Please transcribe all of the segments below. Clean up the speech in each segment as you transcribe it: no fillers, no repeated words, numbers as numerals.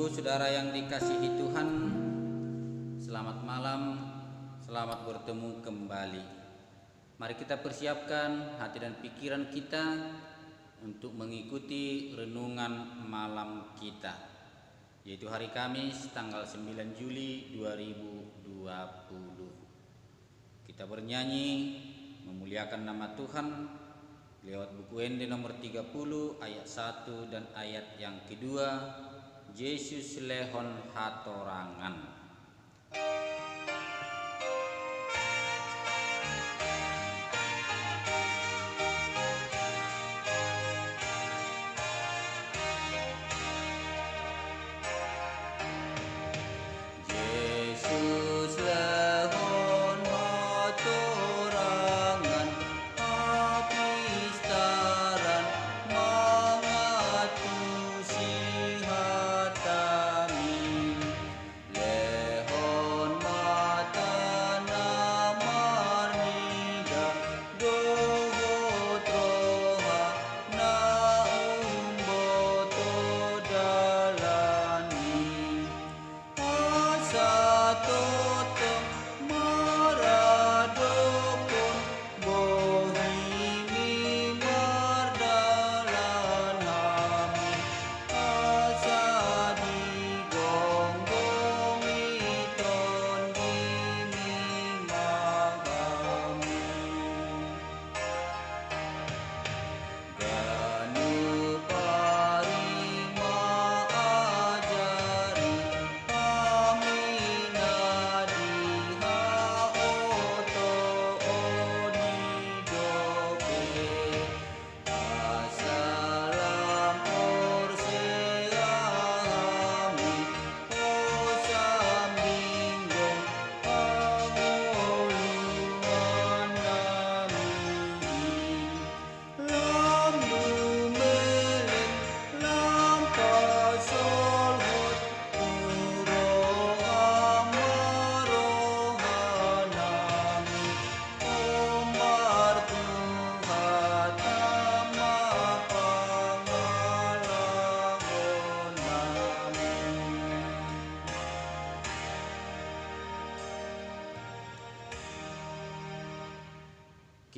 Ibu, saudara yang dikasihi Tuhan, selamat malam, selamat bertemu kembali. Mari kita persiapkan hati dan pikiran kita untuk mengikuti renungan malam kita, yaitu hari Kamis tanggal 9 Juli 2020. Kita bernyanyi memuliakan nama Tuhan lewat buku Ende nomor 30 ayat 1 dan ayat yang kedua, Yesus lehon hatorangan.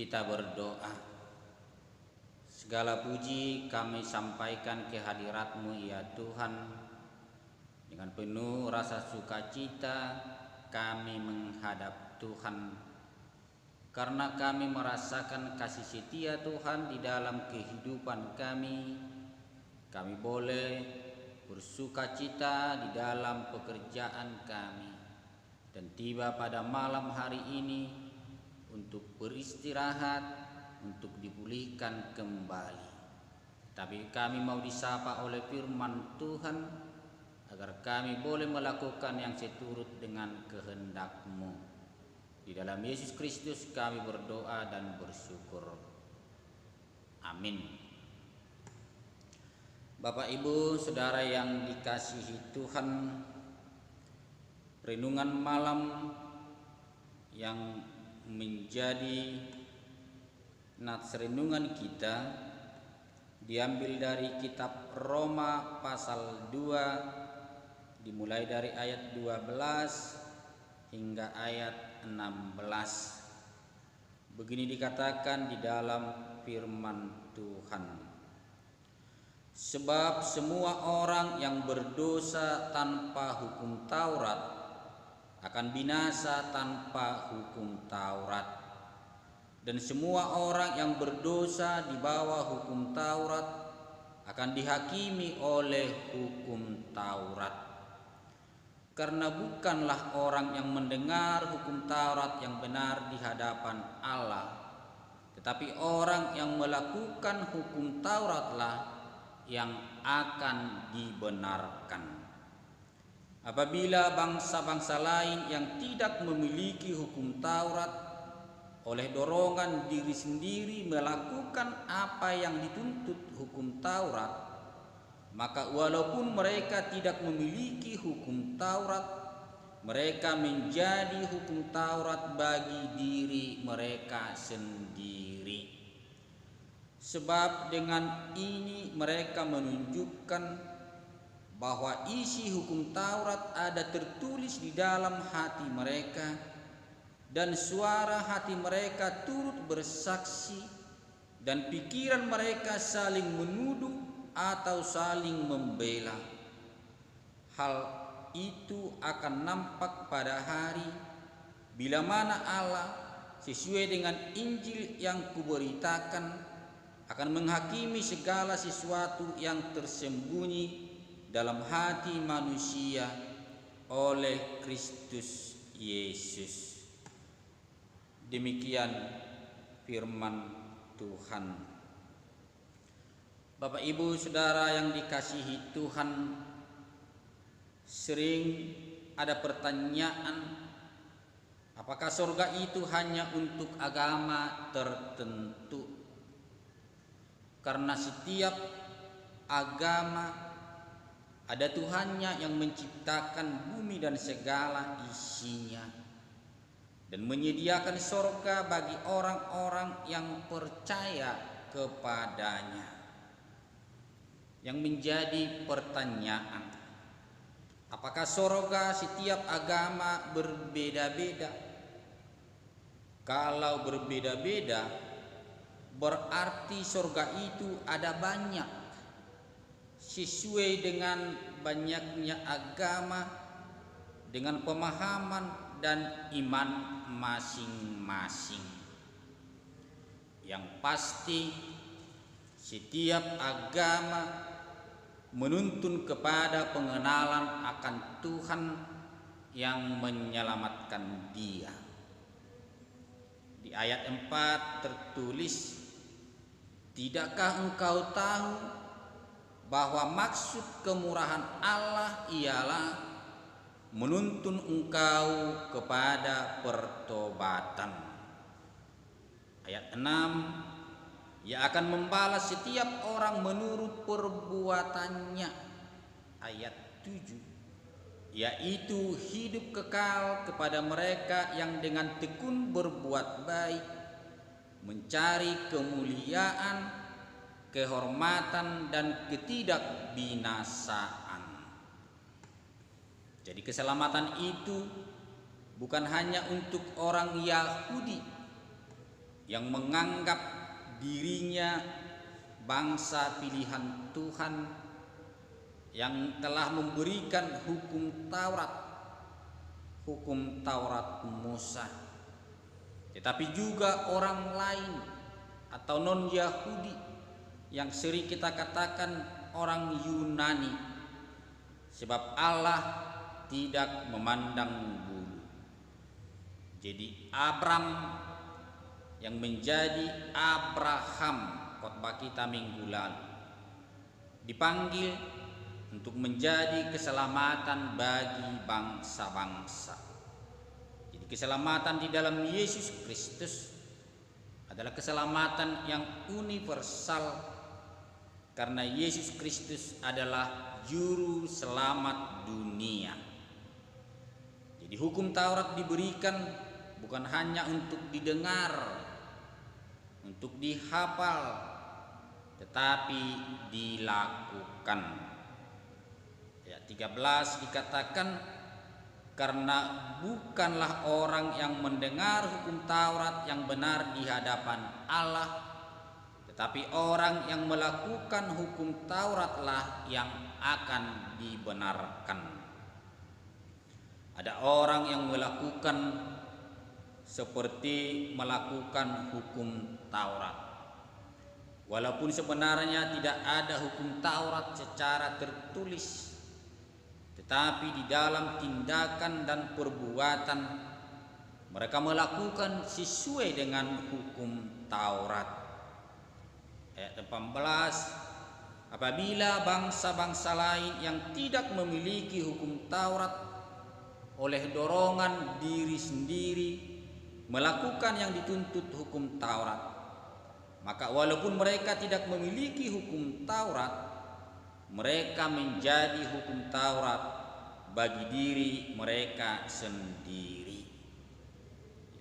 Kita berdoa. Segala puji kami sampaikan ke hadirat-Mu ya Tuhan. Dengan penuh rasa sukacita kami menghadap Tuhan, karena kami merasakan kasih setia Tuhan di dalam kehidupan kami. Kami boleh bersukacita di dalam pekerjaan kami, dan tiba pada malam hari ini untuk beristirahat, untuk dipulihkan kembali. Tapi kami mau disapa oleh firman Tuhan, agar kami boleh melakukan yang seturut dengan kehendak-Mu. Di dalam Yesus Kristus kami berdoa dan bersyukur. Amin. Bapak, Ibu, saudara yang dikasihi Tuhan, renungan malam yang menjadi nats renungan kita diambil dari kitab Roma pasal 2, dimulai dari ayat 12 hingga ayat 16. Begini dikatakan di dalam firman Tuhan: sebab semua orang yang berdosa tanpa hukum Taurat akan binasa tanpa hukum Taurat, dan semua orang yang berdosa di bawah hukum Taurat akan dihakimi oleh hukum Taurat. Karena bukanlah orang yang mendengar hukum Taurat yang benar di hadapan Allah, tetapi orang yang melakukan hukum Tauratlah yang akan dibenarkan. Apabila bangsa-bangsa lain yang tidak memiliki hukum Taurat oleh dorongan diri sendiri melakukan apa yang dituntut hukum Taurat, maka walaupun mereka tidak memiliki hukum Taurat, mereka menjadi hukum Taurat bagi diri mereka sendiri. Sebab dengan ini mereka menunjukkan bahwa isi hukum Taurat ada tertulis di dalam hati mereka, dan suara hati mereka turut bersaksi, dan pikiran mereka saling menuduh atau saling membela. Hal itu akan nampak pada hari bila mana Allah sesuai dengan Injil yang kuberitakan akan menghakimi segala sesuatu yang tersembunyi dalam hati manusia oleh Kristus Yesus. Demikian firman Tuhan. Bapak Ibu Saudara yang dikasihi Tuhan, sering ada pertanyaan, apakah surga itu hanya untuk agama tertentu? Karena setiap agama ada Tuhannya yang menciptakan bumi dan segala isinya, dan menyediakan surga bagi orang-orang yang percaya kepadanya. Yang menjadi pertanyaan, apakah surga setiap agama berbeda-beda? Kalau berbeda-beda, berarti surga itu ada banyak, sesuai dengan banyaknya agama, dengan pemahaman dan iman masing-masing. Yang pasti, setiap agama menuntun kepada pengenalan akan Tuhan yang menyelamatkan dia. Di ayat 4 tertulis, "Tidakkah engkau tahu bahwa maksud kemurahan Allah ialah menuntun engkau kepada pertobatan?" Ayat 6, "Ia akan membalas setiap orang menurut perbuatannya." Ayat 7, "Yaitu hidup kekal kepada mereka yang dengan tekun berbuat baik, mencari kemuliaan, kehormatan dan ketidakbinasaan." Jadi keselamatan itu bukan hanya untuk orang Yahudi yang menganggap dirinya bangsa pilihan Tuhan yang telah memberikan hukum Taurat Musa, tetapi juga orang lain atau non-Yahudi yang sering kita katakan orang Yunani, sebab Allah tidak memandang bulu. Jadi Abram yang menjadi Abraham khotbah kita minggu lalu dipanggil untuk menjadi keselamatan bagi bangsa-bangsa. Jadi keselamatan di dalam Yesus Kristus adalah keselamatan yang universal, karena Yesus Kristus adalah juru selamat dunia. Jadi hukum Taurat diberikan bukan hanya untuk didengar, untuk dihafal, tetapi dilakukan. Ayat 13 dikatakan, "Karena bukanlah orang yang mendengar hukum Taurat yang benar di hadapan Allah, tetapi orang yang melakukan hukum Tauratlah yang akan dibenarkan." Ada orang yang melakukan seperti melakukan hukum Taurat, walaupun sebenarnya tidak ada hukum Taurat secara tertulis, tetapi di dalam tindakan dan perbuatan mereka melakukan sesuai dengan hukum Taurat. Ayat 18, "Apabila bangsa-bangsa lain yang tidak memiliki hukum Taurat oleh dorongan diri sendiri melakukan yang dituntut hukum Taurat, maka walaupun mereka tidak memiliki hukum Taurat, mereka menjadi hukum Taurat bagi diri mereka sendiri."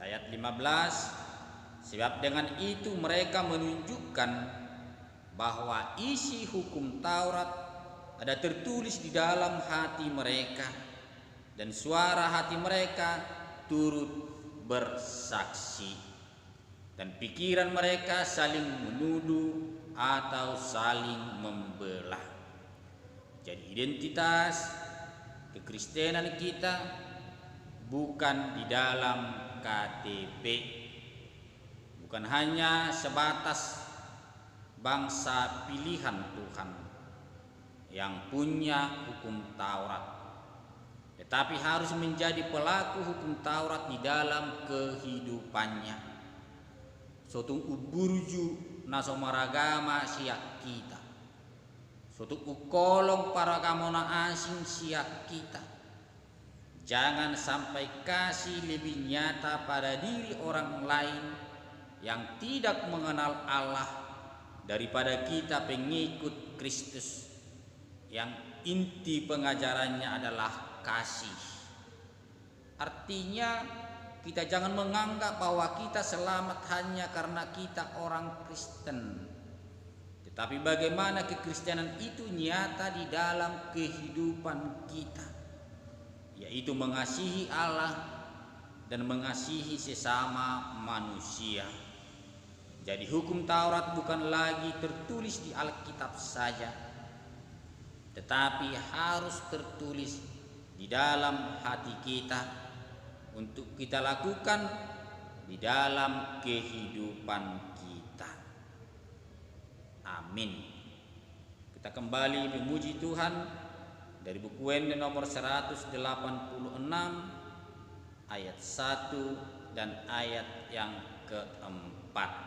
Ayat 15, "Sebab dengan itu mereka menunjukkan bahwa isi hukum Taurat ada tertulis di dalam hati mereka, dan suara hati mereka turut bersaksi, dan pikiran mereka saling menuduh atau saling membelah. Jadi identitas kekristenan kita bukan di dalam KTP, bukan hanya sebatas bangsa pilihan Tuhan yang punya hukum Taurat, tetapi harus menjadi pelaku hukum Taurat di dalam kehidupannya. Suatu uburju nasomaragama siak kita, suatu ukolong para kamona asing siak kita. Jangan sampai kasih lebih nyata pada diri orang lain yang tidak mengenal Allah daripada kita pengikut Kristus yang inti pengajarannya adalah kasih. Artinya kita jangan menganggap bahwa kita selamat hanya karena kita orang Kristen, tetapi bagaimana kekristenan itu nyata di dalam kehidupan kita, yaitu mengasihi Allah dan mengasihi sesama manusia. Jadi hukum Taurat bukan lagi tertulis di Alkitab saja, tetapi harus tertulis di dalam hati kita untuk kita lakukan di dalam kehidupan kita. Amin. Kita kembali memuji Tuhan dari buku Wende nomor 186 ayat 1 dan ayat yang keempat.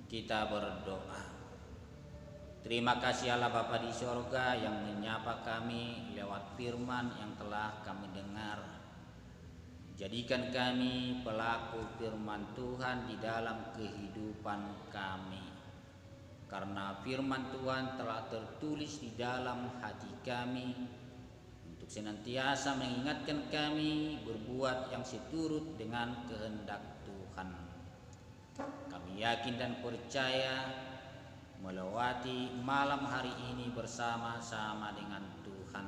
Kita berdoa. Terima kasih Allah Bapa di sorga yang menyapa kami lewat firman yang telah kami dengar. Jadikan kami pelaku firman Tuhan di dalam kehidupan kami, karena firman Tuhan telah tertulis di dalam hati kami untuk senantiasa mengingatkan kami berbuat yang seturut dengan kehendak Tuhan. Kami yakin dan percaya melewati malam hari ini bersama-sama dengan Tuhan,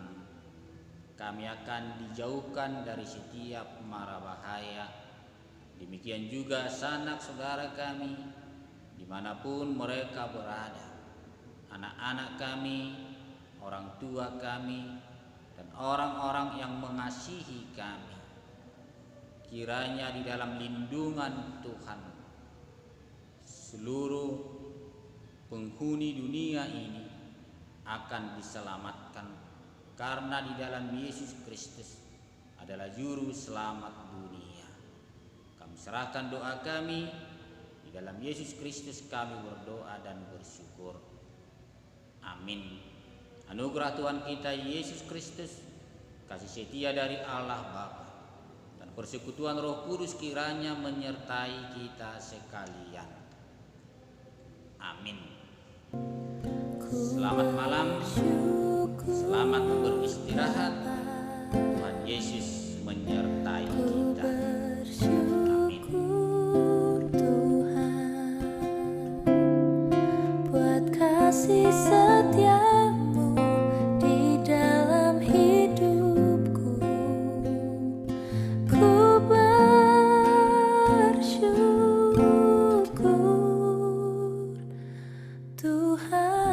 kami akan dijauhkan dari setiap mara bahaya. Demikian juga sanak saudara kami dimanapun mereka berada, anak-anak kami, orang tua kami, dan orang-orang yang mengasihi kami. Kiranya di dalam lindungan Tuhan seluruh penghuni dunia ini akan diselamatkan karena di dalam Yesus Kristus adalah juru selamat dunia. Kami serahkan doa kami, di dalam Yesus Kristus kami berdoa dan bersyukur. Amin. Anugerah Tuhan kita Yesus Kristus, kasih setia dari Allah Bapa, dan persekutuan Roh Kudus kiranya menyertai kita sekalian. Amin. Selamat malam, selamat beristirahat. Tuhan Yesus menyertai kita. Amin. Tuhan, buat kasih setiamu di dalam hidupku, ku bersyukur Tuhan.